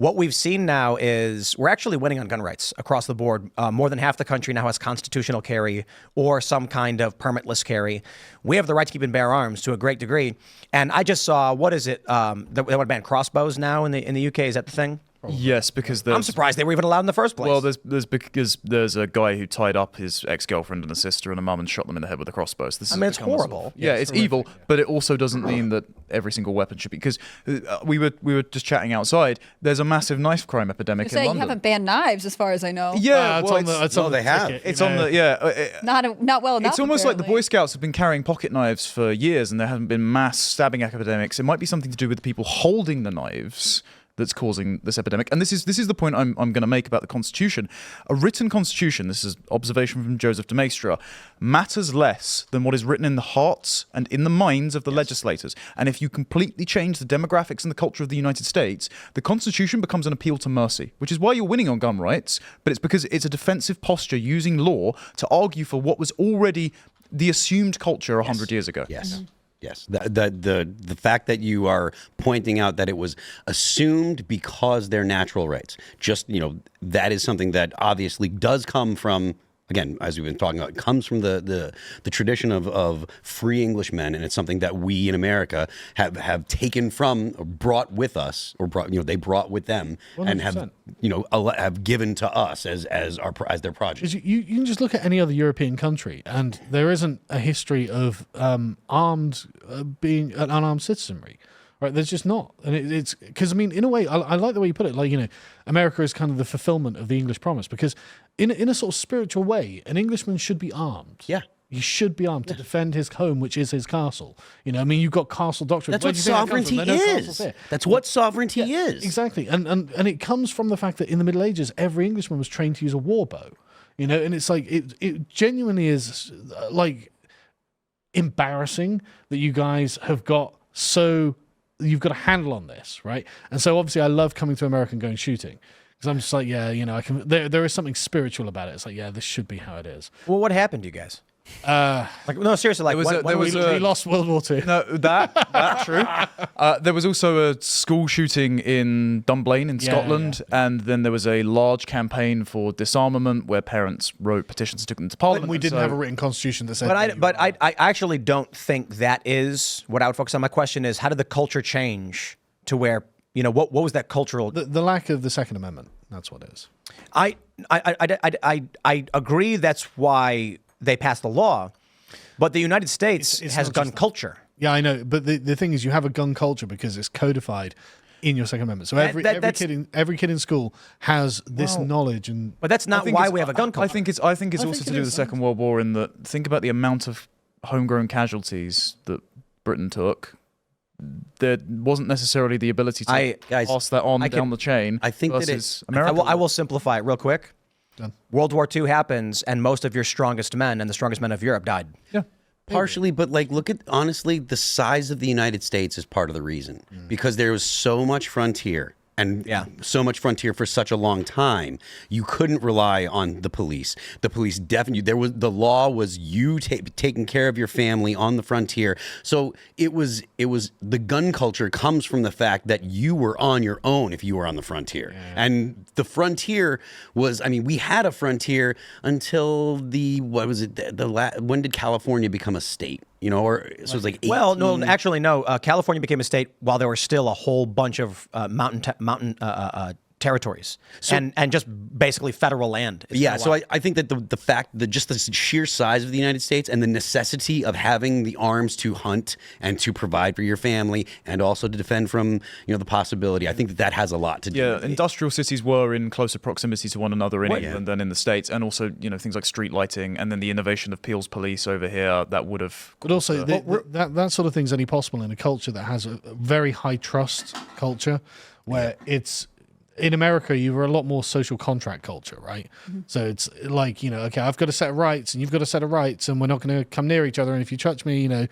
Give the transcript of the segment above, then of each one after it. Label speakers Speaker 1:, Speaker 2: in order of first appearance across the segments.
Speaker 1: what we've seen now is we're actually winning on gun rights across the board. More than half the country now has constitutional carry or some kind of permitless carry. We have the right to keep and bear arms to a great degree. And I just saw, what is it? They want to ban crossbows now in the UK. Is that the thing?
Speaker 2: Yes, because
Speaker 1: I'm surprised they were even allowed in the first place.
Speaker 2: Well, there's a guy who tied up his ex-girlfriend and a sister and a mum and shot them in the head with a crossbow. So this
Speaker 1: it's horrible.
Speaker 2: It's evil, but it also doesn't mean that every single weapon should be. Because we were just chatting outside. There's a massive knife crime epidemic in London.
Speaker 3: You haven't banned knives, as far as I know.
Speaker 2: Yeah,
Speaker 4: they have.
Speaker 2: It's on the
Speaker 3: not well enough.
Speaker 2: It's almost like the
Speaker 3: apparently.
Speaker 2: Boy Scouts have been carrying pocket knives for years, and there haven't been mass stabbing epidemics. It might be something to do with the people holding the knives that's causing this epidemic. And this is the point I'm going to make about the Constitution. A written Constitution, this is observation from Joseph de Maistre, matters less than what is written in the hearts and in the minds of the legislators. And if you completely change the demographics and the culture of the United States, the Constitution becomes an appeal to mercy, which is why you're winning on gun rights, but it's because it's a defensive posture using law to argue for what was already the assumed culture 100 years ago.
Speaker 4: Yes. Mm-hmm. Yes, the fact that you are pointing out that it was assumed because they're natural rights, that is something that obviously does come from, again, as we've been talking about, it comes from the tradition of free Englishmen, and it's something that we in America have taken from, or brought with us, or they brought with them, 100%. And have given to us as their project.
Speaker 5: You can just look at any other European country, and there isn't a history of being an unarmed citizenry. Right, there's just not, and it's because in a way, I like the way you put it. America is kind of the fulfillment of the English promise, because in a sort of spiritual way, an Englishman should be armed.
Speaker 4: Yeah,
Speaker 5: he should be armed to defend his home, which is his castle. You've got castle doctrine.
Speaker 4: That's what sovereignty is. That's what sovereignty is.
Speaker 5: Exactly, and it comes from the fact that in the Middle Ages, every Englishman was trained to use a war bow. And it's like it genuinely is like embarrassing that you guys have got so. You've got a handle on this, right? And so obviously I love coming to America and going shooting, because I'm just like, I can. There is something spiritual about it. It's like, this should be how it is.
Speaker 1: Well, what happened to you guys? No, seriously. Like,
Speaker 5: we lost World War II.
Speaker 2: No, that's true. There was also a school shooting in Dunblane in Scotland, and then there was a large campaign for disarmament where parents wrote petitions and took them to Parliament.
Speaker 5: We didn't have a written constitution that said.
Speaker 1: But I actually don't think that is what I would focus on. My question is, how did the culture change to where what was that cultural?
Speaker 5: The lack of the Second Amendment. That's what it is.
Speaker 1: I agree. That's why they passed the law, but the United States has gun culture.
Speaker 5: Yeah, I know, but the thing is, you have a gun culture because it's codified in your Second Amendment. So every kid in school has this knowledge,
Speaker 1: but that's not why we have a gun culture.
Speaker 2: I think it's also to do with the Second World War. In that, think about the amount of homegrown casualties that Britain took. There wasn't necessarily the ability to pass that on down the chain.
Speaker 4: I think
Speaker 2: versus
Speaker 4: that
Speaker 2: America.
Speaker 1: I will simplify it real quick.
Speaker 5: Done.
Speaker 1: World War II happens, and most of your strongest men and the strongest men of Europe died.
Speaker 2: Yeah.
Speaker 4: Partially, but look at, honestly, the size of the United States is part of the reason. Because there was so much frontier, and so much frontier for such a long time, you couldn't rely on the police. The police definitely, the law was you taking care of your family on the frontier. So it was the gun culture comes from the fact that you were on your own if you were on the frontier. Yeah. And the frontier was, we had a frontier until when did California become a state? So it was like 18.
Speaker 1: Well, no, actually, no. California became a state while there were still a whole bunch of mountain territories, and just basically federal land.
Speaker 4: Yeah, so I think that the fact that just the sheer size of the United States and the necessity of having the arms to hunt and to provide for your family and also to defend from the possibility, I think that has a lot to do with it.
Speaker 2: Industrial cities were in closer proximity to one another in England than in the States, and also things like street lighting and then the innovation of Peel's police over here that would have.
Speaker 5: But also that sort of thing's only possible in a culture that has a very high trust culture, where it's. In America, you were a lot more social contract culture, right? Mm-hmm. So it's like, okay, I've got a set of rights and you've got a set of rights and we're not going to come near each other. And if you touch me,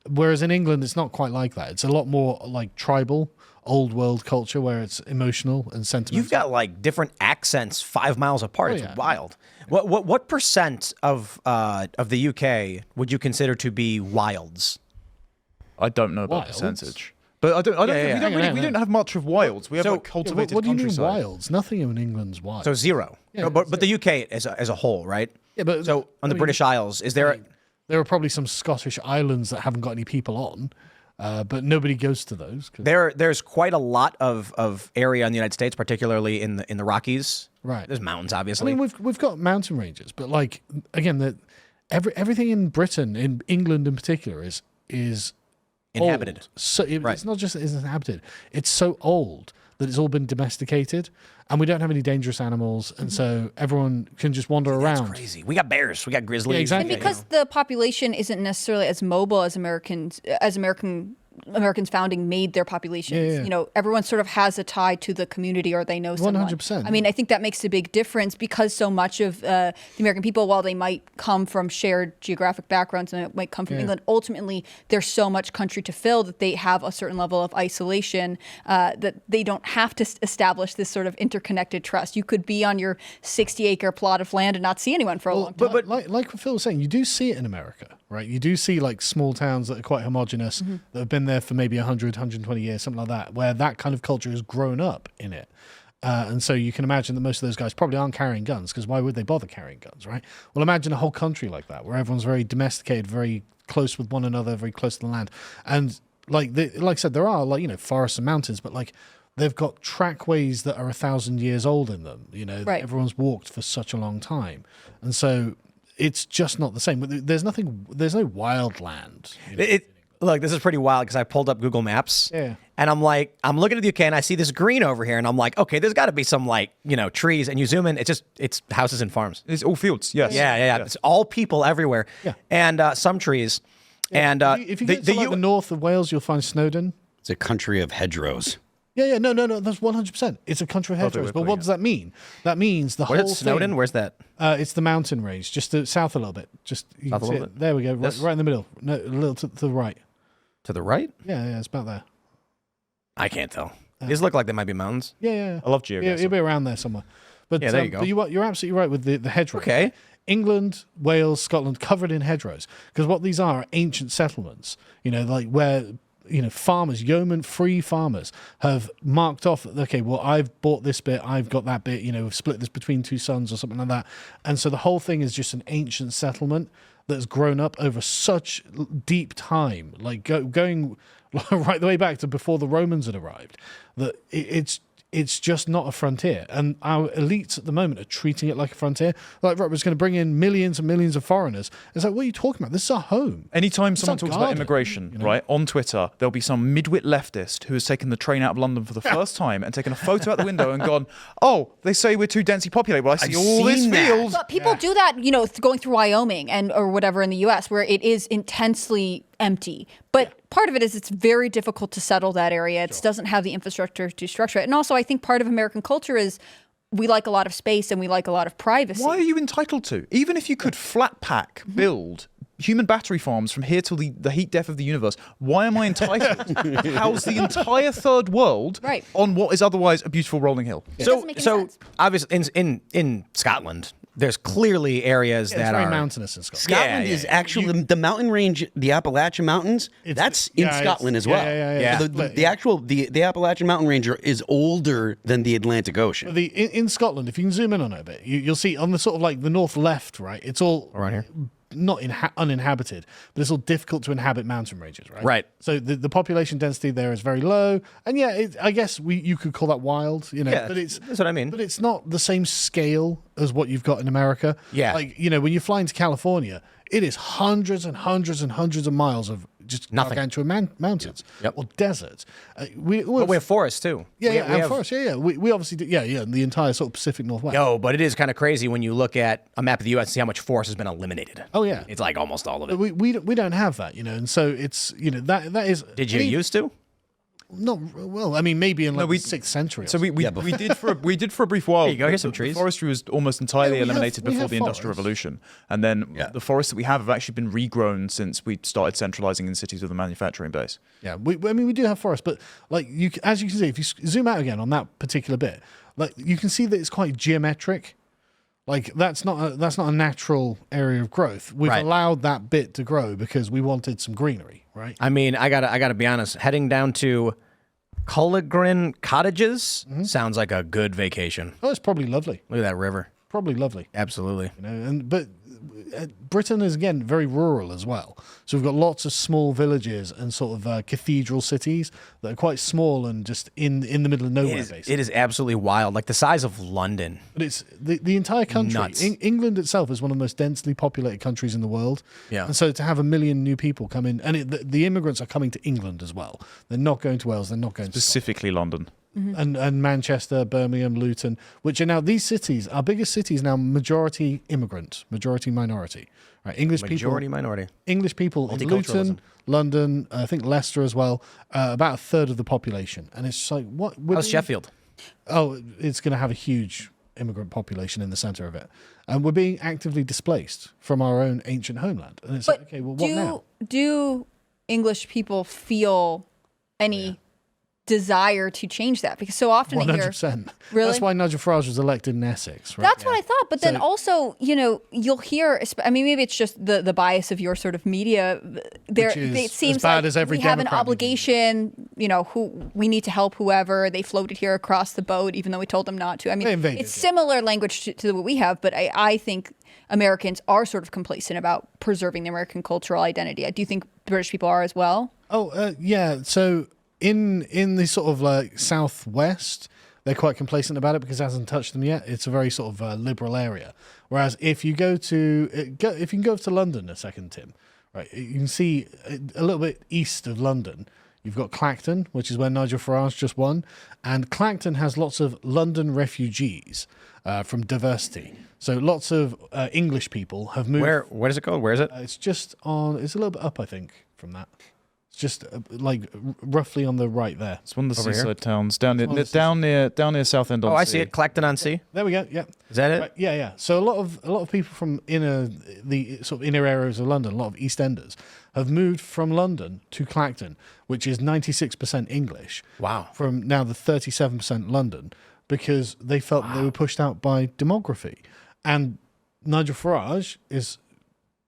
Speaker 5: whereas in England, it's not quite like that. It's a lot more like tribal, old world culture where it's emotional and sentimental.
Speaker 1: You've got different accents 5 miles apart. It's wild. What percent of the UK would you consider to be wilds?
Speaker 2: I don't know about percentage. But I don't
Speaker 1: Yeah,
Speaker 2: think,
Speaker 1: yeah.
Speaker 2: we don't have much of wilds. We have
Speaker 1: So-
Speaker 2: like
Speaker 5: Yeah,
Speaker 2: cultivated
Speaker 5: what do you mean
Speaker 2: countryside.
Speaker 5: wilds? Nothing in England's wild.
Speaker 1: So zero.
Speaker 5: Yeah,
Speaker 1: No, but the UK as a whole, right?
Speaker 5: yeah, but
Speaker 1: So on the British Isles, is there?
Speaker 5: there are probably some Scottish islands that haven't got any people on, but nobody goes to those. 'Cause-
Speaker 1: There's quite a lot of area in the United States, particularly in the Rockies.
Speaker 5: Right.
Speaker 1: There's mountains,
Speaker 5: I
Speaker 1: obviously.
Speaker 5: mean, we've got mountain ranges, but like again, everything in Britain, in England in particular, is
Speaker 1: Inhabited.
Speaker 5: old. So
Speaker 1: Right.
Speaker 5: it's not just that it's inhabited; it's so old that it's all been domesticated, and we don't have any dangerous animals, and so everyone can just wander around.
Speaker 1: Crazy. We got bears. We got grizzlies.
Speaker 5: Yeah, exactly.
Speaker 3: And because the population isn't necessarily as mobile as Americans founding made their populations.
Speaker 5: Yeah.
Speaker 3: You know, everyone sort of has a tie to the community or they know someone.
Speaker 5: 100%.
Speaker 3: I mean, I think that makes a big difference because so much of the American people, while they might come from shared geographic backgrounds and it might come from England, ultimately there's so much country to fill that they have a certain level of isolation that they don't have to establish this sort of interconnected trust. You could be on your 60-acre plot of land and not see anyone for a long time.
Speaker 5: But like what Phil was saying, you do see it in America, right? You do see like small towns that are quite homogenous, that have been there for maybe 100, 120 years, something like that, where that kind of culture has grown up in it. And so you can imagine that most of those guys probably aren't carrying guns, because why would they bother carrying guns, right? Well, imagine a whole country like that, where everyone's very domesticated, very close with one another, very close to the land. And like I said, there are like, forests and mountains, but like they've got trackways that are 1,000 years old in them. That
Speaker 3: Right.
Speaker 5: everyone's walked for such a long time. And so it's just not the same. There's no wild land.
Speaker 1: Look, this is pretty wild because I pulled up Google Maps.
Speaker 5: Yeah.
Speaker 1: And I'm looking at the UK and I see this green over here, and I'm like, okay, there's got to be some trees. And you zoom in, it's houses and farms.
Speaker 2: It's all fields. Yes.
Speaker 1: Yeah. It's all people everywhere.
Speaker 5: Yeah.
Speaker 1: And some trees. And
Speaker 5: If you get to the north of Wales, you'll find Snowdon.
Speaker 4: It's a country of hedgerows.
Speaker 5: Yeah, no, that's 100%. It's a country of hedgerows. But what does that mean? That means the whole
Speaker 1: where's Snowdon?
Speaker 5: thing.
Speaker 1: Where's that?
Speaker 5: It's the mountain range, just south a little bit. Just you
Speaker 1: South
Speaker 5: can
Speaker 1: a
Speaker 5: see
Speaker 1: little
Speaker 5: it. There we go,
Speaker 1: This?
Speaker 5: right in the middle. No, a little to the right.
Speaker 1: To the right?
Speaker 5: Yeah, it's about there.
Speaker 1: I can't tell. These look like they might be mountains.
Speaker 5: Yeah.
Speaker 2: I love
Speaker 5: Yeah,
Speaker 2: geoguessing.
Speaker 5: it'll be around there somewhere. But
Speaker 1: Yeah, there you go.
Speaker 5: But you're absolutely right with the hedgerows.
Speaker 1: Okay.
Speaker 5: England, Wales, Scotland, covered in hedgerows, because what these are ancient settlements. Like where farmers, yeoman-free farmers, have marked off. Okay, well, I've bought this bit, I've got that bit. We've split this between two sons or something like that. And so the whole thing is just an ancient settlement that's grown up over such deep time, like going right the way back to before the Romans had arrived. That it's just not a frontier, and our elites at the moment are treating it like a frontier. Like, right, we're just going to bring in millions and millions of foreigners. It's like, what are you talking about? This is our home.
Speaker 2: Anytime
Speaker 5: It's
Speaker 2: someone
Speaker 5: our
Speaker 2: talks about
Speaker 5: garden,
Speaker 2: immigration, right, on Twitter, there'll be some midwit leftist who has taken the train out of London for the first time and taken a photo out the window and gone, "Oh, they say we're too densely populated. Well, I see
Speaker 4: I've
Speaker 2: all this
Speaker 4: seen that.
Speaker 2: field."
Speaker 3: But people do that, going through Wyoming or whatever in the U.S., where it is intensely empty. But part of it is it's very difficult to settle that area. It doesn't have the infrastructure to structure it. And also, I think part of American culture is we like a lot of space and we like a lot of privacy.
Speaker 2: Why are you entitled to? Even if you could flat pack build human battery farms from here till the heat death of the universe, why am I entitled to house the entire third world
Speaker 3: Right.
Speaker 2: on what is otherwise a beautiful rolling hill?
Speaker 3: doesn't make any sense.
Speaker 1: Obviously in Scotland, there's clearly areas
Speaker 5: It's
Speaker 1: that
Speaker 5: very
Speaker 1: are
Speaker 5: mountainous in Scotland.
Speaker 4: Scotland
Speaker 1: Yeah,
Speaker 4: is
Speaker 1: yeah.
Speaker 4: actually the mountain range, the Appalachian Mountains. That's in
Speaker 5: yeah,
Speaker 4: Scotland
Speaker 5: it's-
Speaker 4: as well.
Speaker 5: yeah.
Speaker 4: So the actual the Appalachian Mountain Range is older than the Atlantic Ocean.
Speaker 5: In Scotland, if you can zoom in on it a bit, you'll see on the sort of like the north left, right? It's all
Speaker 1: around here.
Speaker 5: not uninhabited, but it's all difficult to inhabit mountain ranges, right?
Speaker 1: Right.
Speaker 5: So the population density there is very low, and I guess you could call that wild,
Speaker 1: Yeah,
Speaker 5: but it's
Speaker 1: that's what I mean.
Speaker 5: But it's not the same scale as what you've got in America.
Speaker 1: Yeah.
Speaker 5: like when you fly into California, it is hundreds and hundreds and hundreds of miles of just
Speaker 1: Nothing.
Speaker 5: gargantuan mountains
Speaker 1: Yep.
Speaker 5: or deserts.
Speaker 1: But we have forests too.
Speaker 5: yeah,
Speaker 1: We-
Speaker 5: yeah,
Speaker 1: we
Speaker 5: and
Speaker 1: have-
Speaker 5: forests, yeah. We obviously do, yeah, the entire sort of Pacific Northwest.
Speaker 1: Yo, but it is kind of crazy when you look at a map of the U.S. and see how much forest has been eliminated.
Speaker 5: Oh, yeah.
Speaker 1: It's like almost all of it.
Speaker 5: We don't have that, and so it's that is.
Speaker 1: Did you used to?
Speaker 5: Not well. I mean, maybe in like
Speaker 2: we-
Speaker 5: the 6th century. or
Speaker 2: So we did for a brief while.
Speaker 1: Here you go, here's some
Speaker 2: the
Speaker 1: trees.
Speaker 2: forestry was almost entirely
Speaker 5: Yeah, we have-
Speaker 2: eliminated
Speaker 5: we
Speaker 2: before
Speaker 5: have
Speaker 2: the Industrial
Speaker 5: forests.
Speaker 2: Revolution, and then
Speaker 4: Yeah.
Speaker 2: the forests that we have actually been regrown since we started centralizing in cities with a manufacturing base.
Speaker 5: Yeah, I mean, we do have forests, but like as you can see, if you zoom out again on that particular bit, like you can see that it's quite geometric. Like that's not a natural area of growth. We've
Speaker 1: Right.
Speaker 5: allowed that bit to grow because we wanted some greenery, right?
Speaker 1: I mean, I gotta be honest. Heading down to Culligrin Cottages sounds like a good vacation.
Speaker 5: Oh, it's probably lovely.
Speaker 1: Look at that river.
Speaker 5: Probably lovely.
Speaker 1: Absolutely.
Speaker 5: You know, but Britain is again very rural as well. So we've got lots of small villages and sort of cathedral cities that are quite small and just in the middle of nowhere, basically.
Speaker 1: It is absolutely wild, like the size of London.
Speaker 5: But it's the entire country.
Speaker 1: Nuts.
Speaker 5: England itself is one of the most densely populated countries in the world.
Speaker 1: Yeah.
Speaker 5: And so to have 1 million new people come in, and the immigrants are coming to England as well. They're not going to Wales. They're not going to
Speaker 2: Specifically London.
Speaker 5: and Manchester, Birmingham, Luton, which are now these cities. Our biggest cities now majority immigrant, majority minority. Right,
Speaker 1: Majority minority.
Speaker 5: English people in
Speaker 1: Multiculturalism.
Speaker 5: Luton, London, I think Leicester as well. About a third of the population, and it's like what?
Speaker 1: How's Sheffield?
Speaker 5: Oh, it's going to have a huge immigrant population in the center of it, and we're being actively displaced from our own ancient homeland. And it's
Speaker 3: But
Speaker 5: like, okay, well, what now?
Speaker 3: do English people feel any desire to change that? Because so often I hear
Speaker 5: 100%.
Speaker 3: Really?
Speaker 5: That's why Nigel Farage was elected in Essex, right?
Speaker 3: That's what I thought. But then
Speaker 5: So-
Speaker 3: also, you know, you'll hear, I mean, maybe it's just the bias of your sort of media. There,
Speaker 5: Which is
Speaker 3: it seems
Speaker 5: as bad
Speaker 3: like
Speaker 5: as every
Speaker 3: we have an
Speaker 5: Democrat
Speaker 3: obligation, you know, who we need to help whoever. They floated here across the boat, even though we told them not to. I
Speaker 5: They
Speaker 3: mean,
Speaker 5: invaded,
Speaker 3: it's
Speaker 5: yeah.
Speaker 3: similar language to what we have, but I think Americans are sort of complacent about preserving the American cultural identity. I do think British people are as well.
Speaker 5: Oh, yeah. So in the sort of like southwest, they're quite complacent about it because it hasn't touched them yet. It's a very sort of liberal area. Whereas if you if you can go to London a second, Tim, right, you can see a little bit east of London. You've got Clacton, which is where Nigel Farage just won, and Clacton has lots of London refugees from diversity. So lots of English people have moved.
Speaker 1: What is it called? Where is it?
Speaker 5: It's just on. It's a little bit up, I think, from that. It's just like roughly on the right there.
Speaker 2: It's one of the
Speaker 1: Over here?
Speaker 2: seaside towns down
Speaker 5: one of
Speaker 2: near
Speaker 5: the
Speaker 2: down near Southend on
Speaker 1: Oh, I
Speaker 2: Sea.
Speaker 1: see it. Clacton on Sea.
Speaker 5: There we go. Yeah.
Speaker 1: Is that it?
Speaker 5: Right, yeah. So a lot of people from the sort of inner areas of London, a lot of East Enders, have moved from London to Clacton, which is 96% English.
Speaker 1: Wow.
Speaker 5: From now the 37% London, because they felt they were pushed out by demography, and Nigel Farage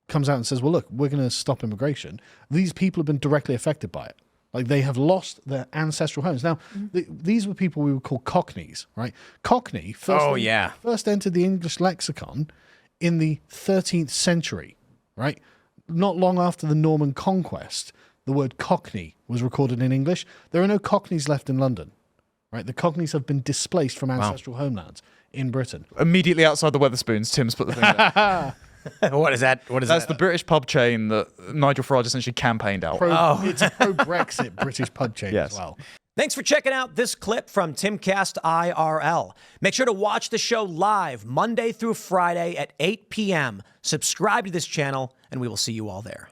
Speaker 5: comes out and says, well, look, we're going to stop immigration. These people have been directly affected by it. Like they have lost their ancestral homes. Now, these were people we would call Cockneys, right? Cockney first entered the English lexicon in the 13th century, right? Not long after the Norman conquest, the word Cockney was recorded in English. There are no Cockneys left in London, right? The Cockneys have been displaced from ancestral homelands in Britain.
Speaker 2: Immediately outside the Weatherspoons, Tim's put the thing there.
Speaker 1: What is that? What is
Speaker 2: That's
Speaker 1: that?
Speaker 2: the British pub chain that Nigel Farage essentially campaigned out.
Speaker 5: It's a pro-Brexit British pub chain
Speaker 2: Yes.
Speaker 5: as well.
Speaker 1: Thanks for checking out this clip from Timcast IRL. Make sure to watch the show live Monday through Friday at 8 p.m. Subscribe to this channel, and we will see you all there.